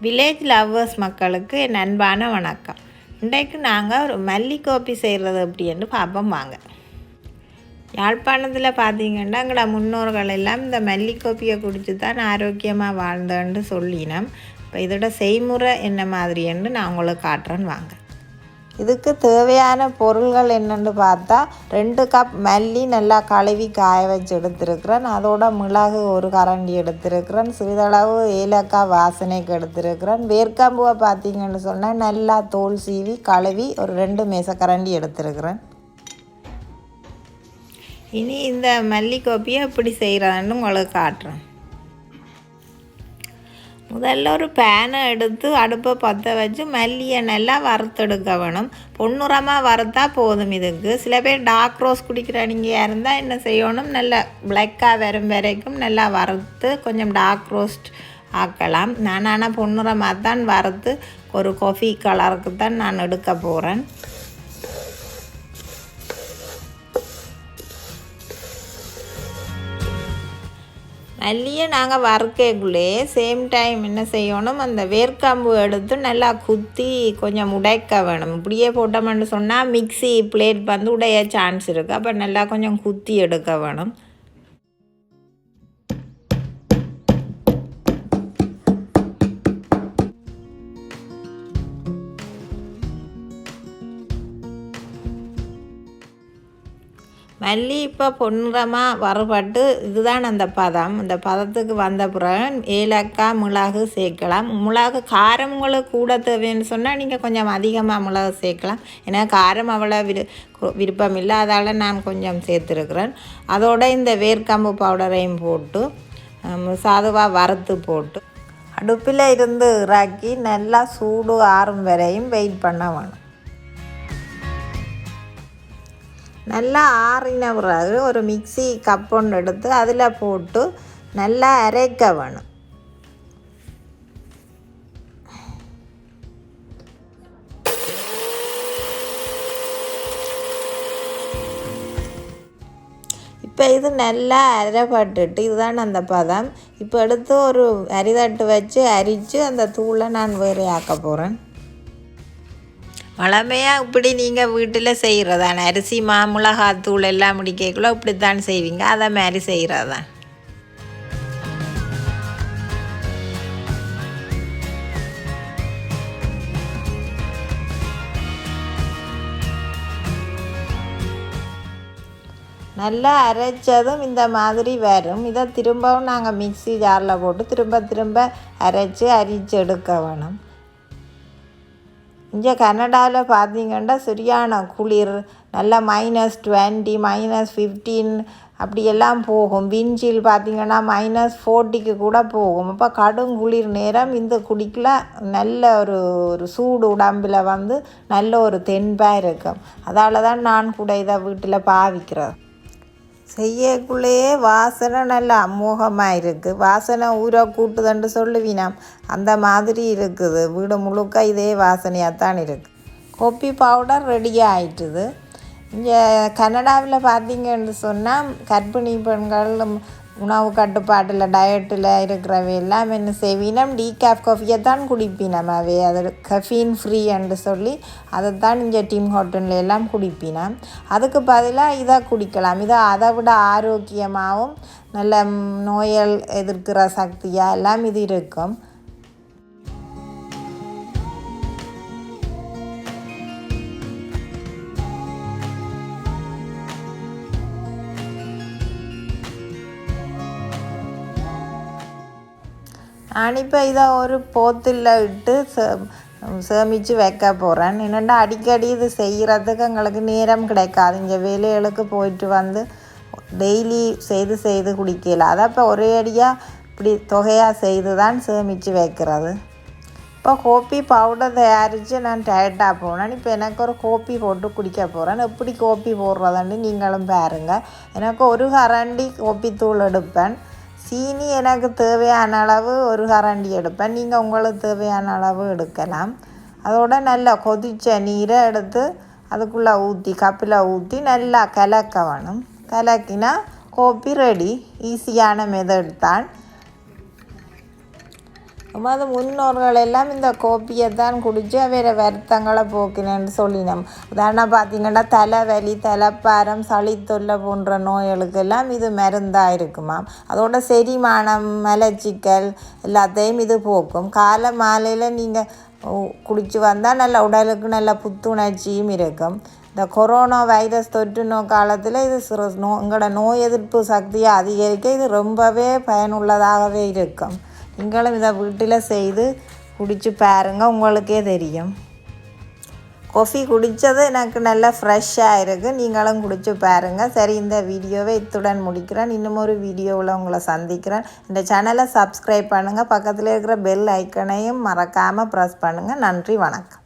Village lovers மக்களுக்கு என் அன்பான வணக்கம். இன்றைக்கு நாங்கள் ஒரு மல்லி காஃபி செய்கிறது எப்படின்னு பார்ப்போம் வாங்க. யாழ்ப்பாணத்தில் பார்த்தீங்கன்னா எங்களோட முன்னோர்கள் எல்லாம் இந்த மல்லி காஃபியை குடித்து தான் ஆரோக்கியமாக வாழ்ந்தேன்னு சொல்லினோம். இப்போ இதோட செய்முறை என்ன மாதிரின்னு நான் உங்களுக்கு காட்டுறேன்னு வாங்க. இதுக்கு தேவையான பொருள்கள் என்னென்னு பார்த்தா 2 கப் மல்லி நல்லா கழுவி காய வச்சு எடுத்துருக்கிறேன். அதோட மிளகு 1 கரண்டி எடுத்துருக்கிறேன். சிறிதளவு ஏலக்காய் வாசனைக்கு எடுத்துருக்கிறேன். வேர்க்காம்பூவை பார்த்தீங்கன்னு சொன்னால் நல்லா தோல் சீவி கழுவி ஒரு 2 மேசக்கரண்டி எடுத்துருக்கிறேன். இனி இந்த மல்லி காஃபியை எப்படி செய்கிறதுன்னு உங்களுக்கு காட்டுறேன். முதல்ல ஒரு பேனை எடுத்து அடுப்பை பற்ற வச்சு மல்லியை நல்லா வறுத்தெடுக்க வேணும். பொன்னிறமாக வறுத்தா போதும். இதுக்கு சில பேர் டார்க் ரோஸ் குடிக்கிறவங்க இருந்தால் என்ன செய்யணும், நல்லா பிளாக்காக வரும் வரைக்கும் நல்லா வறுத்து கொஞ்சம் டார்க் ரோஸ்ட் ஆக்கலாம். ஆனால் பொன்னிறமாக தான் வறுத்து ஒரு காஃபி கலருக்கு தான் நான் எடுக்க போகிறேன். மல்லியை நாங்கள் வறுக்கக்குள்ளே சேம் டைம் என்ன செய்யணும், அந்த வேர்க்காம்பு எடுத்து நல்லா குத்தி கொஞ்சம் உடைக்க வேணும். இப்படியே போட்டோம்னு சொன்னால் மிக்ஸி பிளேட் வந்து உடைய சான்ஸ் இருக்குது. அப்போ நல்லா கொஞ்சம் குத்தி எடுக்க வேணும். மல்லி இப்போ பொன்னிறமாக வறுபட்டு இதுதான் அந்த பதம். இந்த பதத்துக்கு வந்த பிறகு ஏலக்காய் மிளகு சேர்க்கலாம். மிளகு காரம் உங்களுக்கு கூட தேவைன்னு சொன்னால் நீங்கள் கொஞ்சம் அதிகமாக மிளகு சேர்க்கலாம். ஏன்னா காரம் அவ்வளோ விருப்பம் இல்லை, அதால் நான் கொஞ்சம் சேர்த்துருக்குறேன். அதோட இந்த வேர்க்காம்பு பவுடரையும் போட்டு சாதுவாக வறுத்து போட்டு அடுப்பில் இருந்து இறக்கி நல்லா சூடு ஆறும் வரையும் வெயிட் பண்ண வேணும். நல்லா ஆறின பிறகு ஒரு மிக்ஸி கப் ஒன்று எடுத்து அதில் போட்டு நல்லா அரைக்க வேணும். இப்போ இது நல்லா அரைப்பட்டுட்டு இதுதான் அந்த பதம். இப்போ எடுத்து ஒரு அரிதட்டு வச்சு அரித்து அந்த தூளை நான் வேறு ஆக்க போகிறேன். வளமையாக இப்படி நீங்கள் வீட்டில் செய்கிறதான அரிசி மாமிளகாத்தூள் எல்லாம் முடிக்கக்குள்ள இப்படித்தான் செய்வீங்க, அதை மாதிரி செய்கிறதான். நல்லா அரைச்சதும் இந்த மாதிரி வரும். இதை திரும்பவும் நாங்கள் மிக்ஸி ஜாரில் போட்டு திரும்ப அரித்து எடுக்க வேணும். இங்கே கனடாவில் பார்த்தீங்கன்னா சரியான குளிர், நல்லா -20 -15 அப்படியெல்லாம் போகும். விஞ்சில் பார்த்திங்கன்னா -40க்கு கூட போகும். அப்போ கடும் குளிர் நேரம் இந்த குடிக்கல நல்ல ஒரு சூடு உடம்பில் வந்து நல்ல ஒரு தென்பாக இருக்கும். அதால் தான் நான் கூட இதை வீட்டில் பாவிக்கிறேன். செய்யக்குள்ளேயே வாசனை நல்ல அமோகமாக இருக்குது. வாசனை ஊரை கூட்டுதுன்னு சொல்லுவீனாம், அந்த மாதிரி இருக்குது. வீடு முழுக்க இதே வாசனையாக தான் இருக்குது. காஃபி பவுடர் ரெடியாக ஆயிட்டுது. இங்கே கனடாவில் பார்த்தீங்கன்னு சொன்னால் கர்ப்பிணி பெண்கள் உணவு கட்டுப்பாட்டில் டயட்டில் இருக்கிறவை எல்லாம் என்ன செய்வினம், டீகாஃப் காஃபியை தான் குடிப்பினம். அவை அது கஃபீன் ஃப்ரீ என்று சொல்லி அதை தான் இங்கே டீம் ஹோட்டலில் எல்லாம் குடிப்பினம். அதுக்கு பதிலாக இதை குடிக்கலாம். இதை அதை விட ஆரோக்கியமாகவும் நல்ல நோய்கள் எதிர்க்கிற சக்தியாக எல்லாம் இது இருக்கும். நான் இப்போ இதை ஒரு போத்தில் இட்டு சேமித்து வைக்க போகிறேன். என்னென்னா அடிக்கடி இது செய்கிறதுக்கு எங்களுக்கு நேரம் கிடைக்காது. இங்கே வேலைகளுக்கு போயிட்டு வந்து டெய்லி செய்து குடிக்கல. அதை இப்போ ஒரே அடியாக இப்படி தொகையாக செய்து தான் சேமித்து வைக்கிறது. இப்போ காஃபி பவுடர் தயாரித்து நான் டயர்டாக போனேன். இப்போ எனக்கு ஒரு காஃபி போட்டு குடிக்க போகிறேன். எப்படி காஃபி போடுறதுன்னு நீங்களும் பாருங்கள். எனக்கு 1 கரண்டி காஃபி தூள் எடுப்பேன். சீனி எனக்கு தேவையான அளவு 1 கரண்டி எடுப்பேன். நீங்கள் உங்களுக்கு தேவையான அளவு எடுக்கலாம். அதோட நல்லா கொதித்த நீரை எடுத்து அதுக்குள்ளே ஊற்றி கப்பில் ஊற்றி நல்லா கலக்க வேணும். கலக்கினா காஃபி ரெடி. ஈஸியான மெத்தட் தான். அது முன்னோர்கள் எல்லாம் இந்த கோப்பியை தான் குடித்து வேறு வருத்தங்களை போக்கினேன்னு சொல்லினோம். உதாரணம் பார்த்திங்கன்னா தலைவலி, தலைப்பாரம், சளி தொல்லை போன்ற நோய்களுக்கெல்லாம் இது மருந்தாக இருக்குமாம். அதோட செரிமானம், மலச்சிக்கல் எல்லாத்தையும் இது போக்கும். காலை மாலையில் நீங்கள் குடித்து வந்தால் நல்ல உடலுக்கு நல்ல புத்துணர்ச்சியும் இருக்கும். இந்த கொரோனா வைரஸ் தொற்று நோய் காலத்தில் இது எங்களோட நோய் எதிர்ப்பு சக்தியை அதிகரிக்க இது ரொம்பவே பயனுள்ளதாகவே இருக்கும். நீங்களும் இதை வீட்டில் செய்து குடித்து பாருங்கள், உங்களுக்கே தெரியும். காஃபி குடித்தது எனக்கு நல்லா ஃப்ரெஷ்ஷாக இருக்குது. நீங்களும் குடித்து பாருங்கள். சரி, இந்த வீடியோவை இத்துடன் முடிக்கிறேன். இன்னும் ஒரு வீடியோவில் உங்களை சந்திக்கிறேன். இந்த சேனலை சப்ஸ்கிரைப் பண்ணுங்கள். பக்கத்தில் இருக்கிற பெல் ஐக்கனையும் மறக்காமல் ப்ரெஸ் பண்ணுங்கள். நன்றி, வணக்கம்.